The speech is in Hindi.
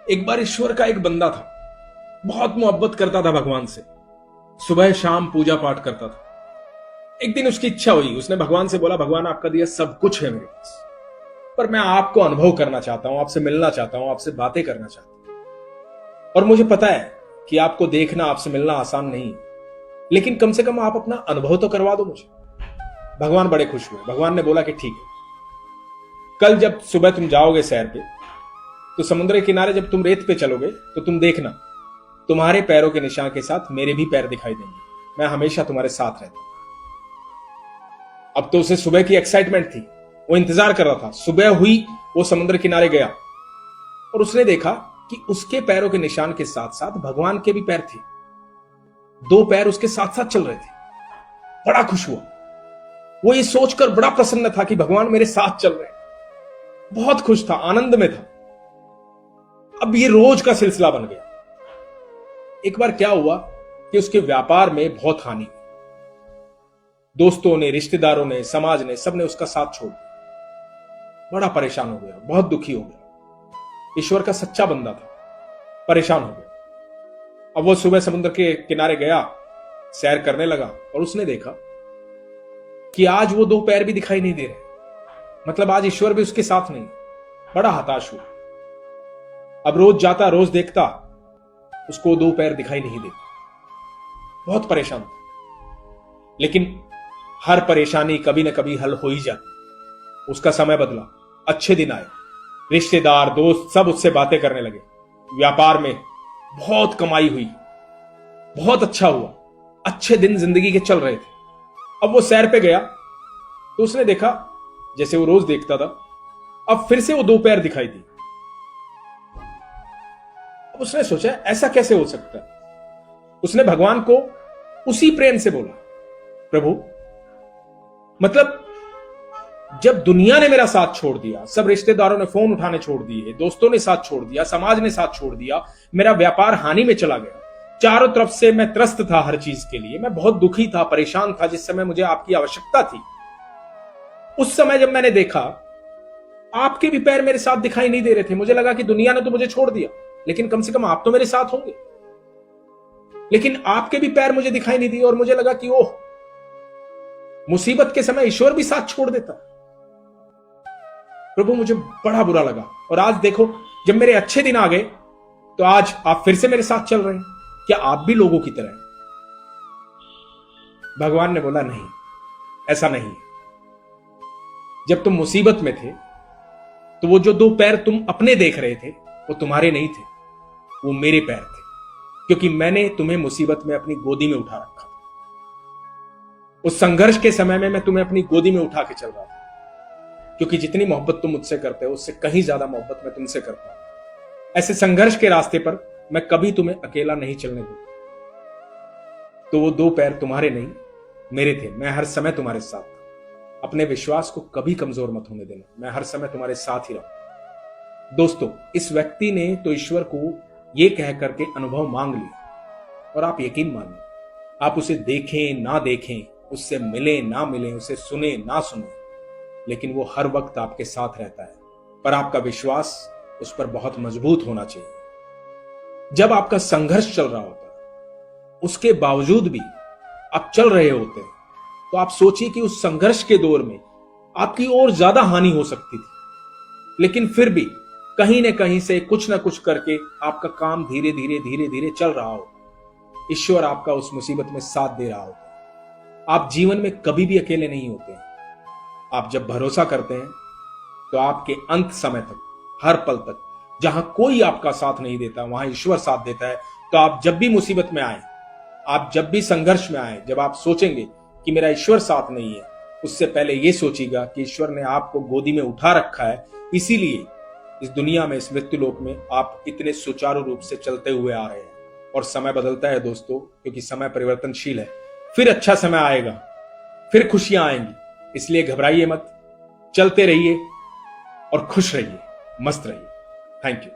एक बार ईश्वर का एक बंदा था, बहुत मोहब्बत करता था भगवान से, सुबह शाम पूजा पाठ करता था। एक दिन उसकी इच्छा हुई, उसने भगवान से बोला, भगवान आपका दिया सब कुछ है मेरे पास, पर मैं आपको अनुभव करना चाहता हूं, आपसे मिलना चाहता हूं, आपसे बातें करना चाहता हूं। और मुझे पता है कि आपको देखना, आपसे मिलना आसान नहीं है, लेकिन कम से कम आप अपना अनुभव तो करवा दो मुझे। भगवान बड़े खुश हुए। भगवान ने बोला कि ठीक है, कल जब सुबह तुम जाओगे सैर पे, तो समुद्र के किनारे जब तुम रेत पे चलोगे तो तुम देखना, तुम्हारे पैरों के निशान के साथ मेरे भी पैर दिखाई देंगे। मैं हमेशा तुम्हारे साथ रहता हूं। अब तो उसे सुबह की एक्साइटमेंट थी, वो इंतजार कर रहा था। सुबह हुई, वो समुद्र किनारे गया और उसने देखा कि उसके पैरों के निशान के साथ साथ भगवान के भी पैर थे। दो पैर उसके साथ साथ चल रहे थे। बड़ा खुश हुआ। वो ये सोचकर बड़ा प्रसन्न था कि भगवान मेरे साथ चल रहे हैं। बहुत खुश था, आनंद में था। अब ये रोज का सिलसिला बन गया। एक बार क्या हुआ कि उसके व्यापार में बहुत हानि हुई। दोस्तों ने, रिश्तेदारों ने, समाज ने, सबने उसका साथ छोड़ दिया। बड़ा परेशान हो गया, बहुत दुखी हो गया। ईश्वर का सच्चा बंदा था, परेशान हो गया। अब वो सुबह समुद्र के किनारे गया, सैर करने लगा और उसने देखा कि आज वो दो पैर भी दिखाई नहीं दे रहे। मतलब आज ईश्वर भी उसके साथ नहीं। बड़ा हताश हुआ। अब रोज जाता, रोज देखता, उसको दो पैर दिखाई नहीं देते। बहुत परेशान था। लेकिन हर परेशानी कभी ना कभी हल हो ही जाती। उसका समय बदला, अच्छे दिन आए, रिश्तेदार, दोस्त सब उससे बातें करने लगे। व्यापार में बहुत कमाई हुई, बहुत अच्छा हुआ, अच्छे दिन जिंदगी के चल रहे थे। अब वो सैर पे गया तो उसने देखा, जैसे वो रोज देखता था, अब फिर से वो दो पैर दिखाई दी। अब उसने सोचा, ऐसा कैसे हो सकता है। उसने भगवान को उसी प्रेम से बोला, प्रभु, मतलब जब दुनिया ने मेरा साथ छोड़ दिया, सब रिश्तेदारों ने फोन उठाने छोड़ दिए, दोस्तों ने साथ छोड़ दिया, समाज ने साथ छोड़ दिया, मेरा व्यापार हानि में चला गया, चारों तरफ से मैं त्रस्त था हर चीज के लिए, मैं बहुत दुखी था, परेशान था, जिस समय मुझे आपकी आवश्यकता थी। उस समय जब मैंने देखा आपके भी पैर मेरे साथ दिखाई नहीं दे रहे थे, मुझे लगा कि दुनिया ने तो मुझे छोड़ दिया, लेकिन कम से कम आप तो मेरे साथ होंगे। लेकिन आपके भी पैर मुझे दिखाई नहीं दिए और मुझे लगा कि ओह, मुसीबत के समय ईश्वर भी साथ छोड़ देता। प्रभु, मुझे बड़ा बुरा लगा। और आज देखो, जब मेरे अच्छे दिन आ गए तो आज आप फिर से मेरे साथ चल रहे हैं। क्या आप भी लोगों की तरह हैं? भगवान ने बोला, नहीं, ऐसा नहीं है। जब तुम मुसीबत में थे तो वो जो दो पैर तुम अपने देख रहे थे वो तुम्हारे नहीं थे, वो मेरे पैर थे, क्योंकि मैंने तुम्हें मुसीबत में अपनी गोदी में उठा रखा था। उस संघर्ष के समय में मैं तुम्हें अपनी गोदी में उठा के चल रहा था, क्योंकि जितनी मोहब्बत तुम मुझसे करते हो उससे कहीं ज्यादा मोहब्बत मैं तुमसे करता हूं। ऐसे संघर्ष के रास्ते पर मैं कभी तुम्हें अकेला नहीं चलने दूंगा। तो वो दो पैर तुम्हारे नहीं, मेरे थे। मैं हर समय तुम्हारे साथ था। अपने विश्वास को कभी कमजोर मत होने देना। मैं हर समय तुम्हारे साथ ही रहूं। दोस्तों, इस व्यक्ति ने तो ईश्वर को यह कह करके अनुभव मांग लिया, और आप यकीन मानिए, आप उसे देखें ना देखें, उससे मिले ना मिले, उसे सुने ना सुने, लेकिन वो हर वक्त आपके साथ रहता है। पर आपका विश्वास उस पर बहुत मजबूत होना चाहिए। जब आपका संघर्ष चल रहा होता है, उसके बावजूद भी आप चल रहे होते हैं, तो आप सोचिए कि उस संघर्ष के दौर में आपकी और ज्यादा हानि हो सकती थी, लेकिन फिर भी कहीं न कहीं से कुछ ना कुछ करके आपका काम धीरे धीरे धीरे धीरे चल रहा हो। ईश्वर आपका उस मुसीबत में साथ दे रहा होता। आप जीवन में कभी भी अकेले नहीं होते हैं। आप जब भरोसा करते हैं तो आपके अंत समय तक, हर पल तक, जहां कोई आपका साथ नहीं देता वहां ईश्वर साथ देता है। तो आप जब भी मुसीबत में आए, आप जब भी संघर्ष में आए, जब आप सोचेंगे कि मेरा ईश्वर साथ नहीं है, उससे पहले यह सोचिएगा कि ईश्वर ने आपको गोदी में उठा रखा है, इसीलिए इस दुनिया में, इस मृत्यु लोक में आप इतने सुचारू रूप से चलते हुए आ रहे हैं। और समय बदलता है दोस्तों, क्योंकि समय परिवर्तनशील है। फिर अच्छा समय आएगा, फिर खुशियां आएंगी, इसलिए घबराइए मत, चलते रहिए और खुश रहिए, मस्त रहिए। Thank you.